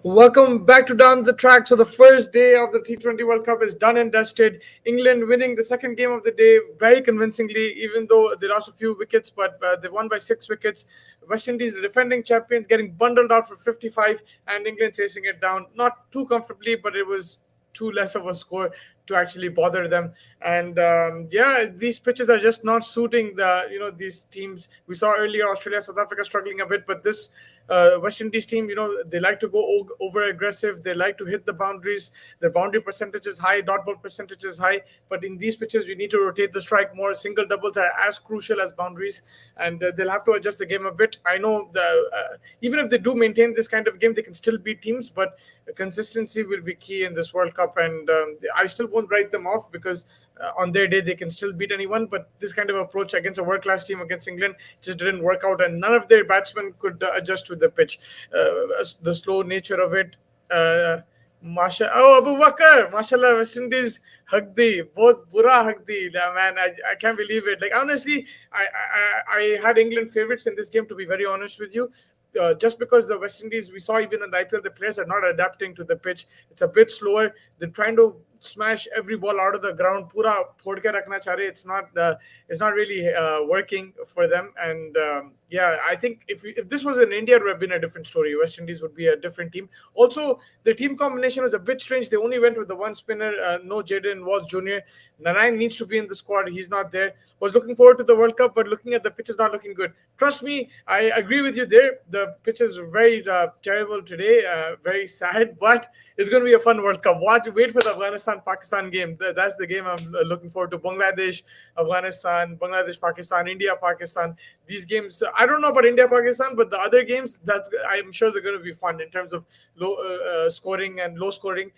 Welcome back to Down the Track. So the first day of the T20 World Cup is done and dusted. England winning the second game of the day very convincingly, even though they lost a few wickets, but they won by 6 wickets. West Indies, the defending champions, getting bundled out for 55, and England chasing it down, not too comfortably, but it was too less of a score to actually bother them. And yeah, these pitches are just not suiting these teams. We saw earlier Australia, South Africa struggling a bit, but this West Indies team, they like to go over aggressive. They like to hit the boundaries. Their boundary percentage is high, dot ball percentage is high. But in these pitches, you need to rotate the strike more. Single doubles are as crucial as boundaries, and they'll have to adjust the game a bit. I know even if they do maintain this kind of game, they can still beat teams, but consistency will be key in this World Cup. And I still won't write them off because on their day they can still beat anyone. But this kind of approach against a world-class team against England just didn't work out, and none of their batsmen could adjust to the pitch. The slow nature of it. Abu Bakr, mashallah, West Indies hug di, both bura hug di. Man, I can't believe it. Like, honestly, I had England favorites in this game, to be very honest with you. Just because the West Indies, we saw even in the IPL, the players are not adapting to the pitch. It's a bit slower. They're trying to smash every ball out of the ground. Pura phod ke rakhna cha rahe. It's not really working for them. And yeah, I think if this was in India, it would have been a different story. West Indies would be a different team. Also, the team combination was a bit strange. They only went with the one spinner, no Jaden Walsh Jr. Narayan needs to be in the squad. He's not there. Was looking forward to the World Cup, but looking at the pitch is not looking good. Trust me, I agree with you there. The pitch is very terrible today, very sad, but it's going to be a fun World Cup. Wait for the Afghanistan-Pakistan game. That's the game I'm looking forward to. Bangladesh, Afghanistan, Bangladesh, Pakistan, India, Pakistan. These games, I don't know about India, Pakistan, but the other games, I'm sure they're going to be fun in terms of low scoring and low scoring.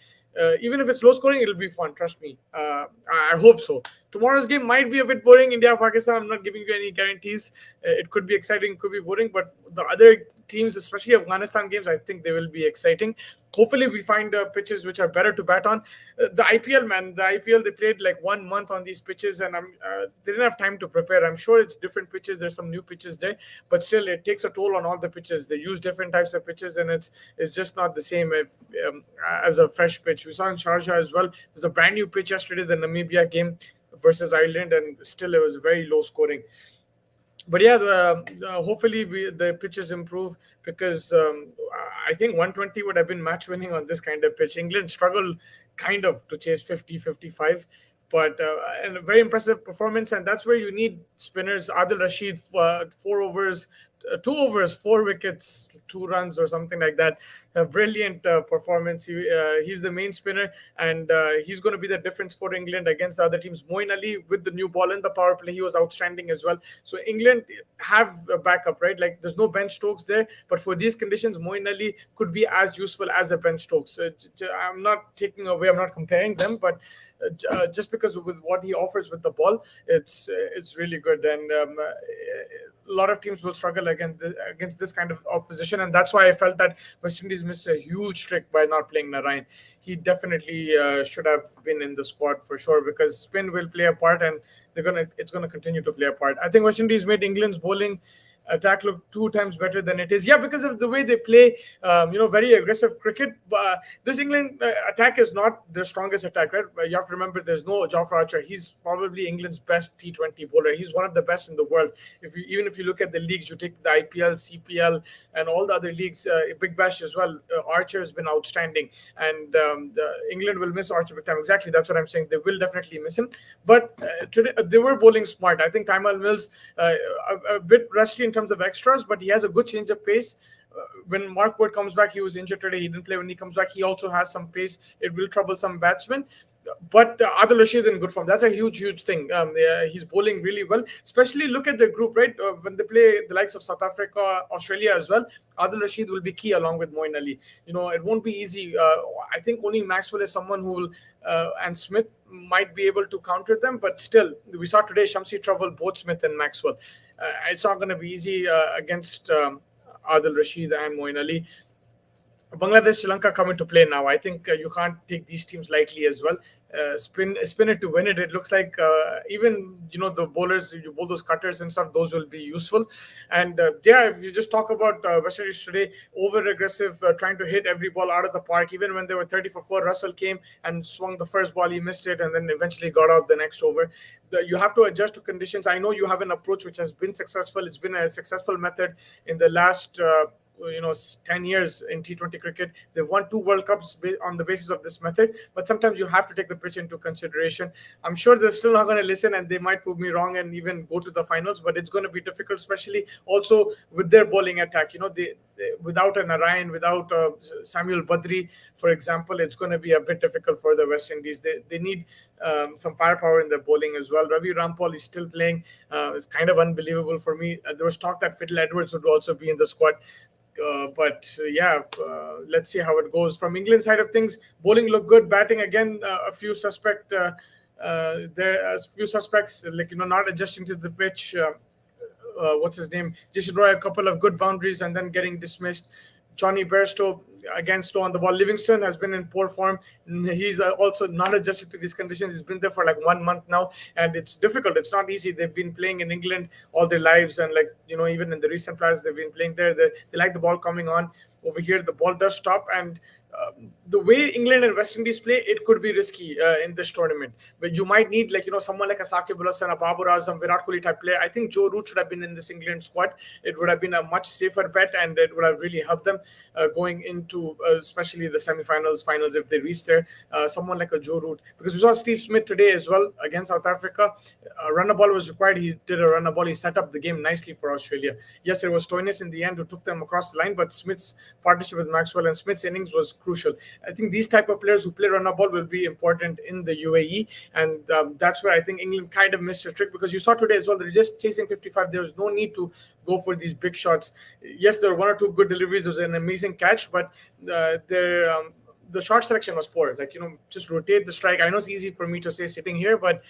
Even if it's low scoring, it'll be fun. Trust me. I hope so. Tomorrow's game might be a bit boring. India, Pakistan, I'm not giving you any guarantees. It could be exciting, it could be boring, but the other teams, especially Afghanistan games, I think they will be exciting. Hopefully, we find pitches which are better to bat on. The IPL, man, they played like 1 month on these pitches, and they didn't have time to prepare. I'm sure it's different pitches. There's some new pitches there, but still, it takes a toll on all the pitches. They use different types of pitches, and it's just not the same as a fresh pitch. We saw in Sharjah as well. There's a brand new pitch yesterday, the Namibia game versus Ireland, and still it was very low scoring. But yeah, hopefully the pitches improve because I think 120 would have been match winning on this kind of pitch. England struggled kind of to chase 50, 55, but and a very impressive performance. And that's where you need spinners. Adil Rashid, 4 overs, 2 overs, 4 wickets, 2 runs, or something like that. A brilliant performance. He's the main spinner, and he's going to be the difference for England against the other teams. Moeen Ali with the new ball in the power play, he was outstanding as well. So England have a backup, right? Like, there's no Ben Stokes there, but for these conditions, Moeen Ali could be as useful as a Ben Stokes. I'm not taking away, I'm not comparing them, but just because with what he offers with the ball, it's really good. And a lot of teams will struggle against this kind of opposition, and that's why I felt that West Indies missed a huge trick by not playing Narayan. He definitely should have been in the squad for sure, because spin will play a part, and it's gonna continue to play a part. I think West Indies made England's bowling attack look 2 times better than it is. Yeah, because of the way they play, very aggressive cricket. This England attack is not the strongest attack, right? You have to remember there's no Jofra Archer. He's probably England's best T20 bowler. He's one of the best in the world. Even if you look at the leagues, you take the IPL, CPL, and all the other leagues, Big Bash as well. Archer has been outstanding, and England will miss Archer big time. Exactly, that's what I'm saying. They will definitely miss him. But today they were bowling smart. I think Tymal Mills a bit rusty in terms of extras, but he has a good change of pace. When Mark Wood comes back, he was injured today. He didn't play. When he comes back, he also has some pace. It will trouble some batsmen. But Adil Rashid in good form. That's a huge thing. He's bowling really well. Especially look at the group, right? When they play the likes of South Africa, Australia as well, Adil Rashid will be key along with Moeen Ali. It won't be easy. I think only Maxwell is someone who will, and Smith might be able to counter them. But still, we saw today Shamsi troubled both Smith and Maxwell. It's not going to be easy against Adil Rashid and Moeen Ali. Bangladesh, Sri Lanka come into play now. I think you can't take these teams lightly as well. Spin it to win it. It looks like even the bowlers, you bowl those cutters and stuff. Those will be useful. And yeah, if you just talk about West Indies today, over aggressive, trying to hit every ball out of the park. Even when they were 30 for 4, Russell came and swung the first ball. He missed it, and then eventually got out the next over. You have to adjust to conditions. I know you have an approach which has been successful. It's been a successful method in the last 10 years in T20 cricket. They've won 2 World Cups on the basis of this method, but sometimes you have to take the pitch into consideration. I'm sure they're still not going to listen, and they might prove me wrong and even go to the finals, but it's going to be difficult, especially also with their bowling attack. Without an Narayan, without Samuel Badri, for example, it's going to be a bit difficult for the West Indies. They need some firepower in their bowling as well. Ravi Rampal is still playing. It's kind of unbelievable for me. There was talk that Fiddle Edwards would also be in the squad. Let's see how it goes. From England side of things, bowling looked good. Batting again, a few suspects, not adjusting to the pitch. What's his name? Jason Roy, a couple of good boundaries and then getting dismissed. Johnny Bairstow, again, slow on the ball. Livingston has been in poor form. He's also not adjusted to these conditions. He's been there for like 1 month now, and it's difficult. It's not easy. They've been playing in England all their lives, and even in the recent players, they've been playing there. They like the ball coming on. Over here, the ball does stop, and the way England and West Indies play, it could be risky in this tournament. But you might need someone like a Saqib Ul Hasan, a Babar Azam, Virat Kohli type player. I think Joe Root should have been in this England squad. It would have been a much safer bet, and it would have really helped them going into especially the semi-finals, finals if they reach there. Someone like a Joe Root, because we saw Steve Smith today as well against South Africa. A runner ball was required. He did a runner ball. He set up the game nicely for Australia. Yes, it was Stoinis in the end who took them across the line, but Smith's partnership with Maxwell and Smith's innings was crucial. I think these type of players who play runner ball will be important in the UAE, and that's where I think England kind of missed a trick, because you saw today as well, they're just chasing 55. There was no need to go for these big shots. Yes, there were 1 or 2 good deliveries. There was an amazing catch, but the shot selection was poor. Just rotate the strike. I know it's easy for me to say sitting here, but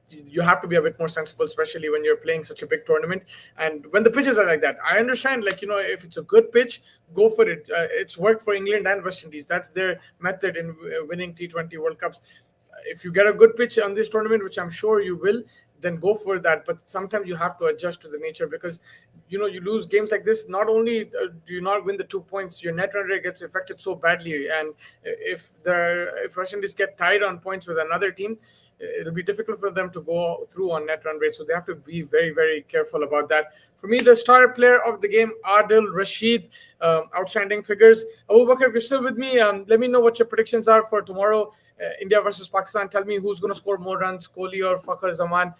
you have to be a bit more sensible, especially when you're playing such a big tournament. And when the pitches are like that, I understand, if it's a good pitch, go for it. It's worked for England and West Indies. That's their method in winning T20 World Cups. If you get a good pitch on this tournament, which I'm sure you will, then go for that. But sometimes you have to adjust to the nature, because you lose games like this. Not only do you not win the 2 points, your net run rate gets affected so badly. And if West Indies get tied on points with another team, it'll be difficult for them to go through on net run rate. So they have to be very, very careful about that. For me, the star player of the game, Adil Rashid, outstanding figures. Abu Bakr, if you're still with me, let me know what your predictions are for tomorrow, India versus Pakistan. Tell me who's going to score more runs, Kohli or Fakhar Zaman.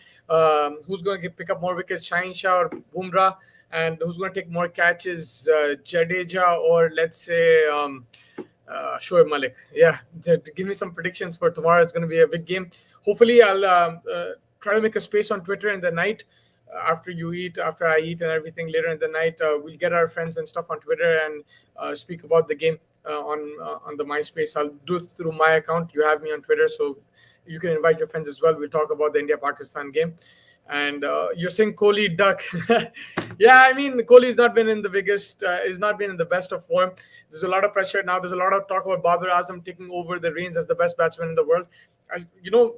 Who's going to pick up more wickets, Shaheen Shah or Bumrah, and who's going to take more catches, Jadeja or let's say Shoaib Malik. Yeah, give me some predictions for tomorrow. It's going to be a big game. Hopefully, I'll try to make a space on Twitter in the night after I eat and everything later in the night. We'll get our friends and stuff on Twitter and speak about the game on the MySpace. I'll do it through my account. You have me on Twitter, so you can invite your friends as well. We'll talk about the India-Pakistan game. And you're saying Kohli duck. Yeah, I mean, Kohli's not been in the biggest, he's not been in the best of form. There's a lot of pressure now. There's a lot of talk about Babar Azam taking over the reins as the best batsman in the world.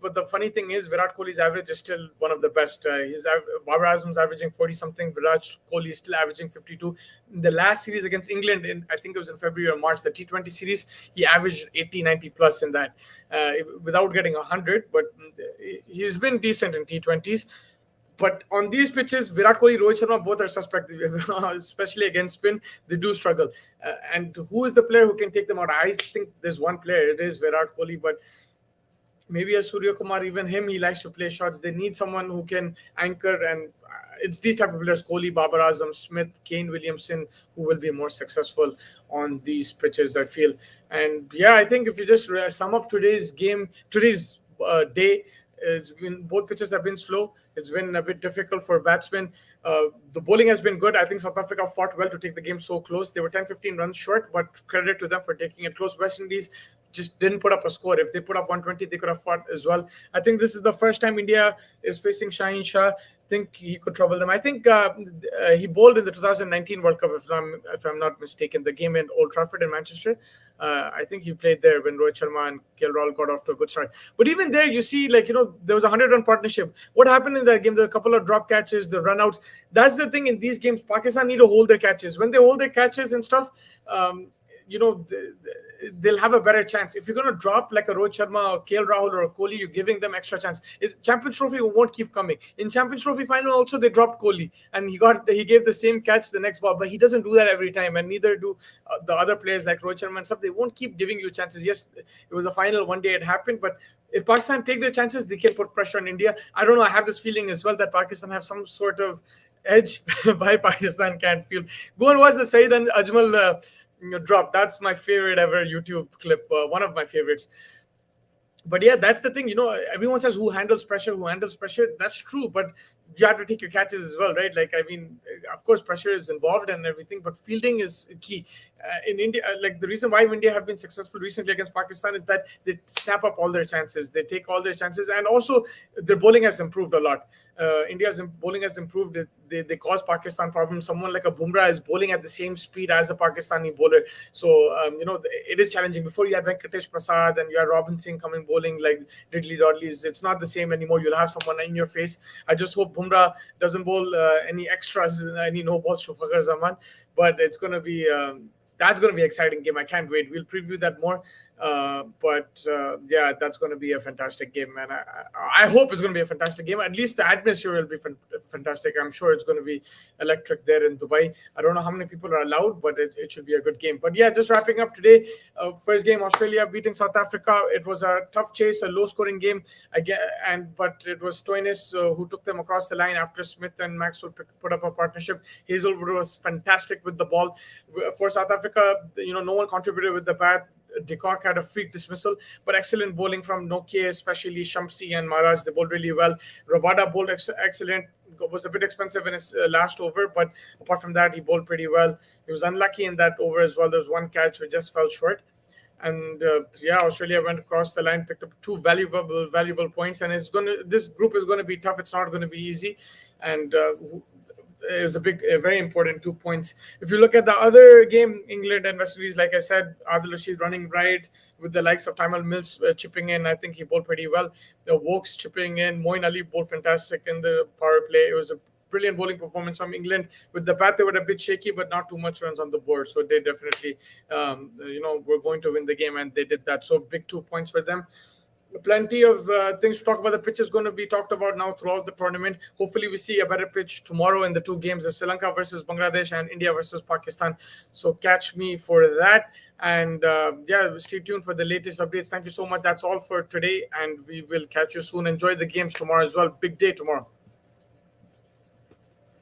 But the funny thing is, Virat Kohli's average is still one of the best. Babar Azam's averaging 40-something. Virat Kohli is still averaging 52. In the last series against England, I think it was in February or March, the T20 series, he averaged 80, 90 plus in that, without getting 100. But he's been decent in T20s. But on these pitches, Virat Kohli, Rohit Sharma, both are suspect, especially against spin. They do struggle. And who is the player who can take them out? I think there's one player. It is Virat Kohli, but maybe a Surya Kumar, even him, he likes to play shots. They need someone who can anchor, and it's these type of players, Kohli, Babar Azam, Smith, Kane Williamson, who will be more successful on these pitches, I feel. And yeah, I think if you just sum up today's game, today's day, it's been, both pitches have been slow. It's been a bit difficult for batsmen. The bowling has been good. I think South Africa fought well to take the game so close. They were 10-15 runs short, but credit to them for taking it close. West Indies just didn't put up a score. If they put up 120, they could have fought as well. I think this is the first time India is facing Shaheen Shah. think he could trouble them. I think he bowled in the 2019 World Cup, if I'm not mistaken, the game in Old Trafford in Manchester. I think he played there when Rohit Sharma and KL Rahul got off to a good start. But even there, you see, like, there was a 100-run partnership. What happened in that game? There were a couple of drop catches, the run-outs. That's the thing in these games. Pakistan need to hold their catches. When they hold their catches and stuff, they'll have a better chance. If you're going to drop like a Rohit Sharma or KL Rahul or a Kohli, you're giving them extra chance. Champions Trophy won't keep coming. In Champions Trophy final also, they dropped Kohli and he gave the same catch the next ball, but he doesn't do that every time, and neither do the other players like Rohit Sharma and stuff. They won't keep giving you chances. Yes, it was a final, one day it happened, but if Pakistan take their chances, they can put pressure on India. I don't know. I have this feeling as well that Pakistan have some sort of edge by Pakistan can't feel. Go and watch the Saeed and Ajmal drop. That's my favorite ever YouTube clip, one of my favorites. But yeah, that's the thing. Everyone says who handles pressure. That's true, but you have to take your catches as well, right? Like, I mean, of course, pressure is involved and everything, but fielding is key. In India, like the reason why India have been successful recently against Pakistan is that they snap up all their chances. They take all their chances, and also their bowling has improved a lot. India's bowling has improved. They cause Pakistan problems. Someone like a Bumrah is bowling at the same speed as a Pakistani bowler. So, it is challenging. Before you had Venkatesh Prasad and you had Robin Singh coming bowling like diddly dodlies. It's not the same anymore. You'll have someone in your face. I just hope Bumrah doesn't bowl any extras, any no balls to Fakhar Zaman. But it's going to be... that's going to be an exciting game. I can't wait. We'll preview that more. Yeah, that's going to be a fantastic game, man. I hope it's going to be a fantastic game. At least the atmosphere will be fantastic. I'm sure it's going to be electric there in Dubai. I don't know how many people are allowed, but it should be a good game. But yeah, just wrapping up today. First game, Australia beating South Africa. It was a tough chase, a low-scoring game. But it was Stoinis who took them across the line after Smith and Maxwell put up a partnership. Hazelwood was fantastic with the ball. For South Africa, no one contributed with the bat. De Kock had a freak dismissal, but excellent bowling from Nokia, especially Shamsi and Maharaj. They bowled really well. Rabada bowled excellent. Was a bit expensive in his last over, but apart from that, he bowled pretty well. He was unlucky in that over as well. There was one catch which just fell short. And Australia went across the line, picked up two valuable points, and this group is going to be tough. It's not going to be easy, and it was a very important 2 points. If you look at the other game, England and West Indies, like I said, Adil Rashid running right with the likes of Tymal Mills chipping in. I think he bowled pretty well. The Wokes chipping in. Moeen Ali bowled fantastic in the power play. It was a brilliant bowling performance from England. With the bat, they were a bit shaky, but not too much runs on the board. So they definitely, were going to win the game, and they did that. So big 2 points for them. Plenty of things to talk about. The pitch is going to be talked about now throughout the tournament. Hopefully, we see a better pitch tomorrow in the two games of Sri Lanka versus Bangladesh and India versus Pakistan. So catch me for that. And stay tuned for the latest updates. Thank you so much. That's all for today. And we will catch you soon. Enjoy the games tomorrow as well. Big day tomorrow.